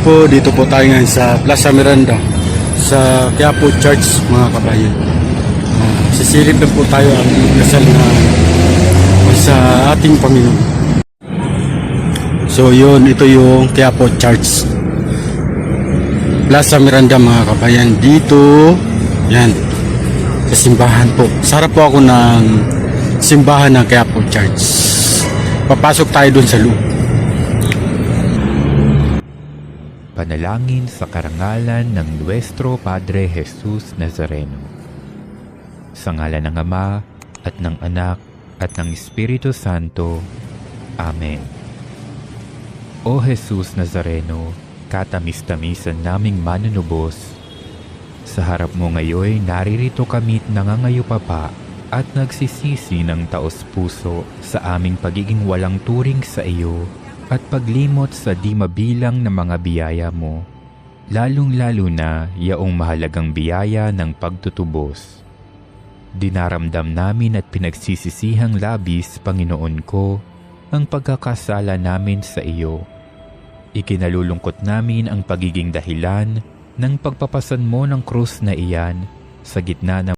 Dito po tayo ngayon sa Plaza Miranda sa Quiapo Church, mga kabayan. Sisilip na po tayo ang dasal na sa ating Panginoon. So yun, ito yung Quiapo Church, Plaza Miranda, mga kabayan. Dito, yan, sa simbahan po. Sarap po ako ng simbahan ng Quiapo Church. Papasok tayo dun sa loob. Panalangin sa karangalan ng Nuestro Padre Jesus Nazareno. Sa ngalan ng Ama, at ng Anak, at ng Espiritu Santo. Amen. O Jesus Nazareno, katamis-tamisan naming manunubos, sa harap mo ngayon naririto kami't nangangayupapa at nagsisisi ng taos-puso sa aming pagiging walang turing sa iyo at paglimot sa di mabilang na mga biyaya mo, lalong-lalo na yaong mahalagang biyaya ng pagtutubos. Dinaramdam namin at pinagsisisihang labis, Panginoon ko, ang pagkakasala namin sa iyo. Ikinalulungkot namin ang pagiging dahilan ng pagpapasan mo ng krus na iyan sa gitna ng